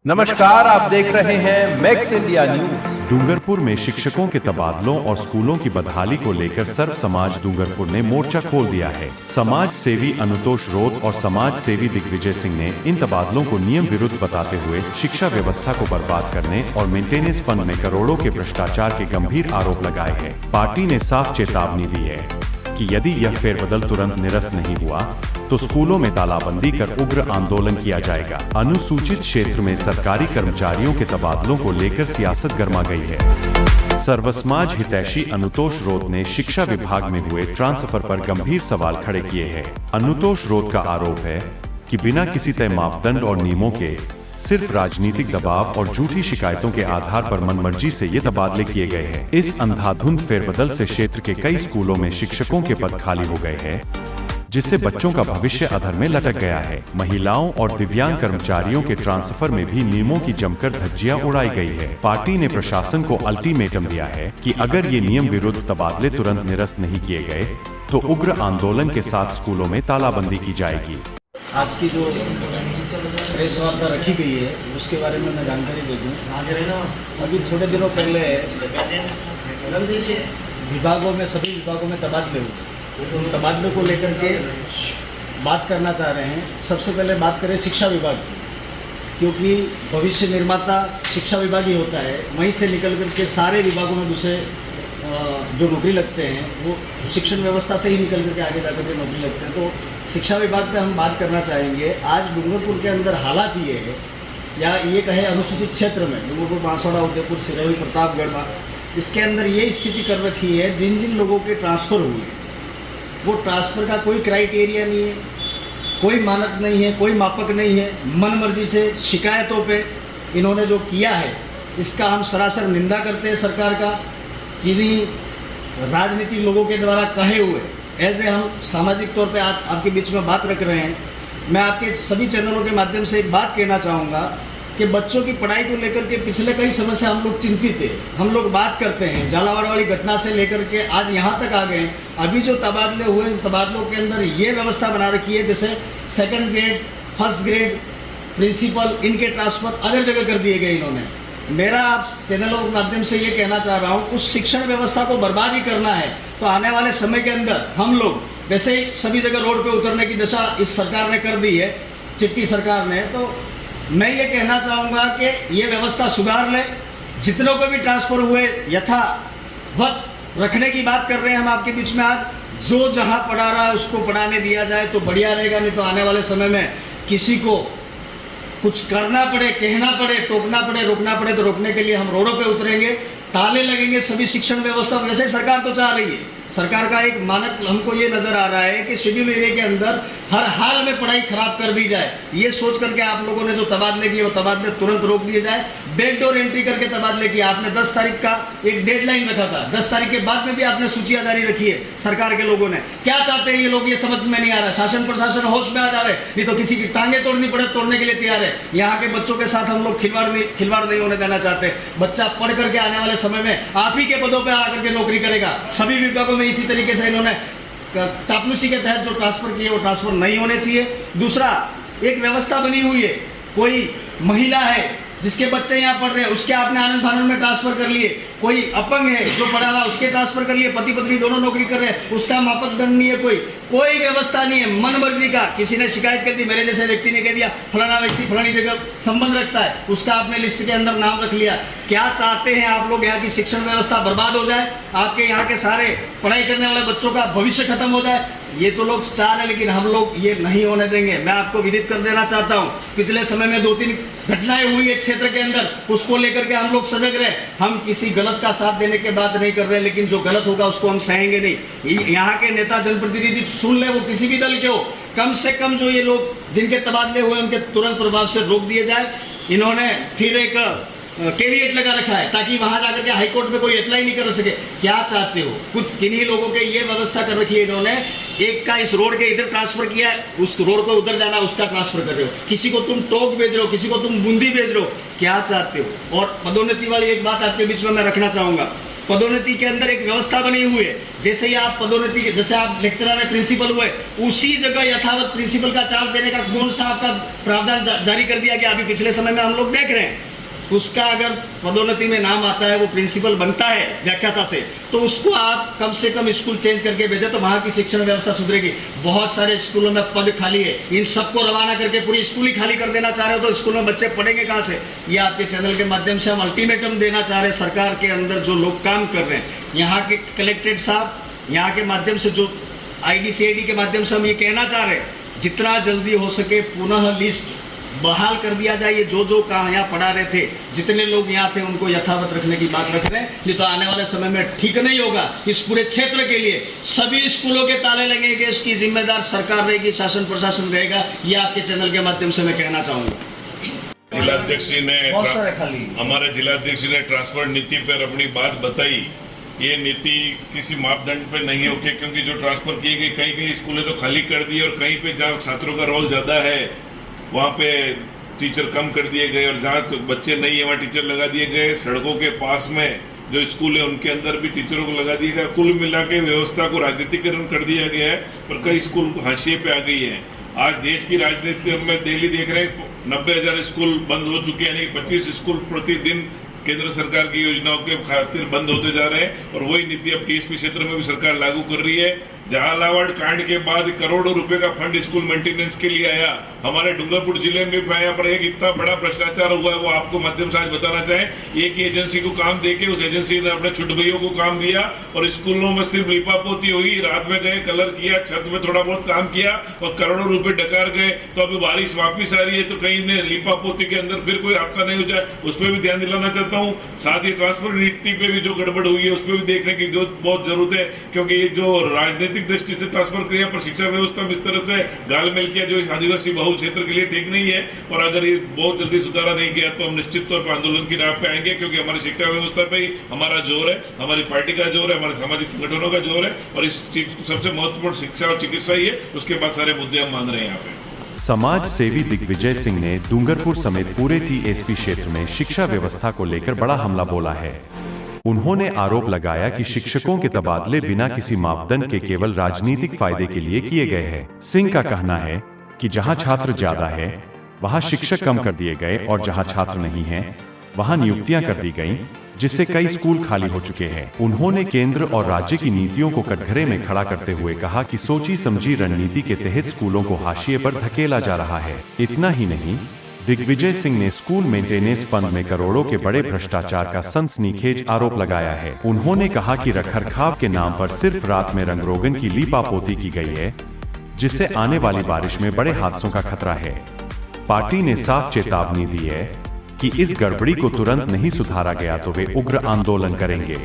नमस्कार, आप देख रहे हैं मैक्स इंडिया न्यूज। डूंगरपुर में शिक्षकों के तबादलों और स्कूलों की बदहाली को लेकर सर्व समाज डूंगरपुर ने मोर्चा खोल दिया है। समाज सेवी अनुतोष रोध और समाज सेवी दिग्विजय सिंह ने इन तबादलों को नियम विरुद्ध बताते हुए शिक्षा व्यवस्था को बर्बाद करने और मेंटेनेंस फंड में करोड़ों के भ्रष्टाचार के गंभीर आरोप लगाए हैं। पार्टी ने साफ चेतावनी दी है कि यदि यह फेरबदल तुरंत निरस्त नहीं हुआ तो स्कूलों में तालाबंदी कर उग्र आंदोलन किया जाएगा। अनुसूचित क्षेत्र में सरकारी कर्मचारियों के तबादलों को लेकर सियासत गर्मा गई है। सर्वसमाज हितैषी अनुतोष रोध ने शिक्षा विभाग में हुए ट्रांसफर पर गंभीर सवाल खड़े किए हैं। अनुतोष रोध का आरोप है कि बिना किसी तय मापदंड और नियमों के सिर्फ राजनीतिक दबाव और झूठी शिकायतों के आधार पर मनमर्जी से ये तबादले किए गए हैं। इस अंधाधुंध फेरबदल से क्षेत्र के कई स्कूलों में शिक्षकों के पद खाली हो गए हैं, जिससे बच्चों का भविष्य अधर में लटक गया है। महिलाओं और दिव्यांग कर्मचारियों के ट्रांसफर में भी नियमों की जमकर धज्जियां उड़ाई गई है। पार्टी ने प्रशासन को अल्टीमेटम दिया है कि अगर ये नियम विरुद्ध तबादले तुरंत निरस्त नहीं किए गए तो उग्र आंदोलन के साथ स्कूलों में तालाबंदी की जाएगी। आज की जो प्रेस वार्ता रखी गई है उसके बारे में मैं जानकारी दे दूँ। अभी थोड़े दिनों पहले विभागों में सभी विभागों में तबादले हुए, उन तबादले को लेकर के बात करना चाह रहे हैं। सबसे पहले बात करें शिक्षा विभाग की, क्योंकि भविष्य निर्माता शिक्षा विभाग ही होता है। वहीं से निकल कर के सारे विभागों में दूसरे जो नौकरी लगते हैं वो शिक्षण व्यवस्था से ही निकल करके आगे जाकर के नौकरी लगते हैं। तो शिक्षा विभाग पे हम बात करना चाहेंगे। आज डूंगरपुर के अंदर हालात ये है, या ये कहे अनुसूचित क्षेत्र में डूंगरपुर, बांसवाड़ा, उदयपुर, सिरोही, प्रतापगढ़, इसके अंदर ये स्थिति कर रखी है, जिन जिन लोगों के ट्रांसफ़र हुए वो ट्रांसफ़र का कोई क्राइटेरिया नहीं है, कोई मानक नहीं है, कोई मापक नहीं है। मनमर्जी से शिकायतों पे इन्होंने जो किया है इसका हम सरासर निंदा करते हैं। सरकार का किन्हीं राजनीतिक लोगों के द्वारा कहे हुए ऐसे हम सामाजिक तौर पे आपके बीच में बात रख रहे हैं। मैं आपके सभी चैनलों के माध्यम से एक बात कहना चाहूँगा कि बच्चों की पढ़ाई को लेकर के पिछले कई समय से हम लोग चिंतित हैं। हम लोग बात करते हैं झालावाड़ वाली घटना से लेकर के आज यहाँ तक आ गए। अभी जो तबादले हुए इन तबादलों के अंदर ये व्यवस्था बना रखी है, जैसे second grade, first grade, principal, इनके ट्रांसफ़र अलग जगह कर दिए गए इन्होंने। मेरा आप चैनलों के माध्यम से ये कहना चाह रहा हूँ, उस शिक्षण व्यवस्था को बर्बाद ही करना है तो आने वाले समय के अंदर हम लोग वैसे ही सभी जगह रोड पे उतरने की दशा इस सरकार ने कर दी है, चिट्टी सरकार ने। तो मैं ये कहना चाहूँगा कि ये व्यवस्था सुधार ले। जितनों को भी ट्रांसफ़र हुए यथावत रखने की बात कर रहे हैं हम आपके बीच में। आज जो जहाँ पढ़ा रहा है उसको पढ़ाने दिया जाए तो बढ़िया रहेगा, नहीं तो आने वाले समय में किसी को कुछ करना पड़े, कहना पड़े, टोकना पड़े, रोकना पड़े तो रोकने के लिए हम रोडों पे उतरेंगे, ताले लगेंगे सभी शिक्षण व्यवस्था। वैसे सरकार तो चाह रही है, सरकार का एक मानक हमको ये नज़र आ रहा है कि शेड्यूल एरिया के अंदर हर हाल में पढ़ाई खराब कर दी जाए। ये सोच करके आप लोगों ने जो तबादले किए वो तबादले तुरंत रोक दिए जाए। बैकडोर एंट्री करके तबादले किए। आपने 10 तारीख का एक डेडलाइन रखा था, 10 तारीख के बाद में भी आपने सूचियां जारी रखी है। सरकार के लोगों ने क्या चाहते हैं ये लोग, ये समझ में नहीं आ रहा। शासन प्रशासन होश में आ जाए, नहीं तो किसी की टांगे तोड़नी पड़े, तोड़ने के लिए तैयार है। यहाँ के बच्चों के साथ हम लोग खिलवाड़ नहीं होने देना चाहते। बच्चा पढ़ करके आने वाले समय में आप ही के पदों पर आकर के नौकरी करेगा। सभी विभागों में इसी तरीके से इन्होंने चापलूसी के तहत जो ट्रांसफर किए वो ट्रांसफर नहीं होने चाहिए। दूसरा, एक व्यवस्था बनी हुई है, कोई महिला है जिसके बच्चे यहाँ पढ़ रहे हैं उसके आपने आनंद फानंद में ट्रांसफर कर लिए। कोई अपंग है जो पढ़ा रहा उसके ट्रांसफर कर लिए। पति पत्नी दोनों नौकरी कर रहे हैं, उसका मापक दंड नहीं है, कोई व्यवस्था नहीं है। मन मर्जी का किसी ने शिकायत कर दी, मेरे जैसे व्यक्ति ने कह दिया फलाना व्यक्ति फलानी जगह संबंध रखता है, उसका आपने लिस्ट के अंदर नाम रख लिया। क्या चाहते हैं आप लोग? यहाँ की शिक्षण व्यवस्था बर्बाद हो जाए, आपके यहाँ के सारे पढ़ाई करने वाले बच्चों का भविष्य खत्म हो जाए, ये तो लोग चाह रहे हैं, लेकिन हम लोग ये नहीं होने देंगे। मैं आपको विदित कर देना चाहता हूँ, पिछले समय में 2-3 घटनाएं हुई एक क्षेत्र के अंदर, उसको लेकर के हम लोग सजग रहे। हम किसी गलत का साथ देने के बात नहीं कर रहे, लेकिन जो गलत होगा उसको हम सहेंगे नहीं। यहाँ के नेता जनप्रतिनिधि सुन ले, वो किसी भी दल के हो, कम से कम जो ये लोग जिनके तबादले हुए उनके तुरंत प्रभाव से रोक दिए जाए। इन्होंने फिर एक कैविएट लगा रखा है ताकि वहां जाकर के हाईकोर्ट में कोई अप्लाई नहीं कर सके। क्या चाहते हो? कुछ किन्हीं लोगों के ये व्यवस्था कर रखी है इन्होंने, एक का इस रोड के इधर ट्रांसफर किया है, उस रोड को उधर जाना उसका ट्रांसफर कर रहे हो। किसी को तुम टोक भेज रहे हो, किसी को तुम बूंदी भेज रहे हो। क्या चाहते हो? और पदोन्नति वाली एक बात आपके बीच में मैं रखना चाहूंगा पदोन्नति के अंदर एक व्यवस्था बनी हुई है। जैसे ही आप पदोन्नति के, जैसे आप लेक्चरर में प्रिंसिपल हुए, उसी जगह यथावत प्रिंसिपल का चार्ज देने का कौन सा आपका प्रावधान जारी कर दिया गया? अभी पिछले समय में हम लोग देख रहे हैं, उसका अगर पदोन्नति में नाम आता है, वो प्रिंसिपल बनता है व्याख्याता से, तो उसको आप कम से कम स्कूल चेंज करके भेजें, तो वहाँ की शिक्षण व्यवस्था सुधरेगी। बहुत सारे स्कूलों में पद खाली है, इन सबको रवाना करके पूरी स्कूल ही खाली कर देना चाह रहे हो, तो स्कूल में बच्चे पढ़ेंगे कहाँ से? ये आपके चैनल के माध्यम से हम अल्टीमेटम देना चाह रहे हैं सरकार के अंदर जो लोग काम कर रहे हैं, यहाँ के कलेक्टेड साहब, यहाँ के माध्यम से जो IDCID के माध्यम से हम ये कहना चाह रहे हैं, जितना जल्दी हो सके पुनः लिस्ट बहाल कर दिया जाए। जो कहाँ यहाँ पढ़ा रहे थे, जितने लोग यहाँ थे, उनको यथावत रखने की बात रख रहे हैं, नहीं तो आने वाले समय में ठीक नहीं होगा। इस पूरे क्षेत्र के लिए सभी स्कूलों के ताले लगेंगे, इसकी जिम्मेदार सरकार रहेगी, शासन प्रशासन रहेगा। ये आपके चैनल के माध्यम से मैं कहना चाहूंगा। जिलाध्यक्ष जी ने बहुत सारे खाली, हमारे जिलाध्यक्ष जी ने ट्रांसफर नीति पर अपनी बात बताई। ये नीति किसी मापदंड पे नहीं होके, क्योंकि जो ट्रांसफर किए गए, कई स्कूलें तो खाली कर दी और कहीं पे जहाँ छात्रों का रोल ज्यादा है वहाँ पे टीचर कम कर दिए गए, और जहाँ तो बच्चे नहीं है वहाँ टीचर लगा दिए गए। सड़कों के पास में जो स्कूल है उनके अंदर भी टीचरों को लगा दिया गया। कुल मिला के व्यवस्था को राजनीतिकरण कर दिया गया है, पर कई स्कूल हाशिए पे आ गई है। आज देश की राजनीति में डेली देख रहे हैं 90,000 स्कूल बंद हो चुके हैं, यानी 25 स्कूल प्रतिदिन केंद्र सरकार की योजनाओं के खातिर बंद होते जा रहे हैं, और वही नीति अब TSP क्षेत्र में भी सरकार लागू कर रही है। झालावाड़ कांड के बाद करोड़ों रुपए का फंड स्कूल मेंटेनेंस के लिए आया, हमारे डूंगरपुर जिले में भी आया, पर एक इतना बड़ा भ्रष्टाचार हुआ है, वो आपको माध्यम से आज बताना चाहें। एक ही एजेंसी को काम देके उस एजेंसी ने अपने छोटे भैयों को काम दिया, और स्कूलों में सिर्फ लिपापोती हुई, रात में गए, कलर किया, छत में थोड़ा बहुत काम किया, और करोड़ों रुपए डकार गए। तो अभी बारिश वापिस आ रही है, तो कहीं ने लिपापोती के अंदर फिर कोई हादसा नहीं हो जाए, उस पर भी ध्यान दिलाना चाहता हूँ। साथ ही ट्रांसफर नीति पे भी जो गड़बड़ हुई है, उस पर भी देखने की जो बहुत जरूरत है, क्योंकि ये जो राजनीतिक दृष्टि से ट्रांसफर किया, पर शिक्षा व्यवस्था में इस तरह से गालमेल किया जो आदिवासी बहुल क्षेत्र के लिए ठीक नहीं है। और अगर ये बहुत जल्दी सुधारा नहीं किया तो हम निश्चित तौर पर आंदोलन की राह पे आएंगे, क्योंकि हमारी शिक्षा व्यवस्था पे ही हमारा जोर है, हमारी पार्टी का जोर है, हमारे सामाजिक संगठनों का जोर है, और इस चीज सबसे महत्वपूर्ण शिक्षा और चिकित्सा ही है। उसके बाद सारे मुद्दे हम मान रहे हैं यहाँ पे। समाज सेवी दिग्विजय सिंह ने डूंगरपुर समेत पूरे TSP क्षेत्र में शिक्षा व्यवस्था को लेकर बड़ा हमला बोला है। उन्होंने आरोप लगाया कि शिक्षकों के तबादले बिना किसी मापदंड के केवल राजनीतिक फायदे के लिए किए गए हैं। सिंह का कहना है कि जहां छात्र ज्यादा है वहां शिक्षक कम कर दिए गए, और जहां छात्र नहीं है वहां नियुक्तियां कर दी गईं, जिससे कई स्कूल खाली हो चुके हैं। उन्होंने केंद्र और राज्य की नीतियों को कटघरे में खड़ा करते हुए कहा कि सोची समझी रणनीति के तहत स्कूलों को हाशिए पर धकेला जा रहा है। इतना ही नहीं, दिग्विजय सिंह ने स्कूल मेंटेनेंस फंड में करोड़ों के बड़े भ्रष्टाचार का सनसनीखेज आरोप लगाया है। उन्होंने कहा कि रखरखाव के नाम पर सिर्फ रात में रंगरोगन की लीपापोती की गई है, जिससे आने वाली बारिश में बड़े हादसों का खतरा है। पार्टी ने साफ चेतावनी दी है कि इस गड़बड़ी को तुरंत नहीं सुधारा गया तो वे उग्र आंदोलन करेंगे।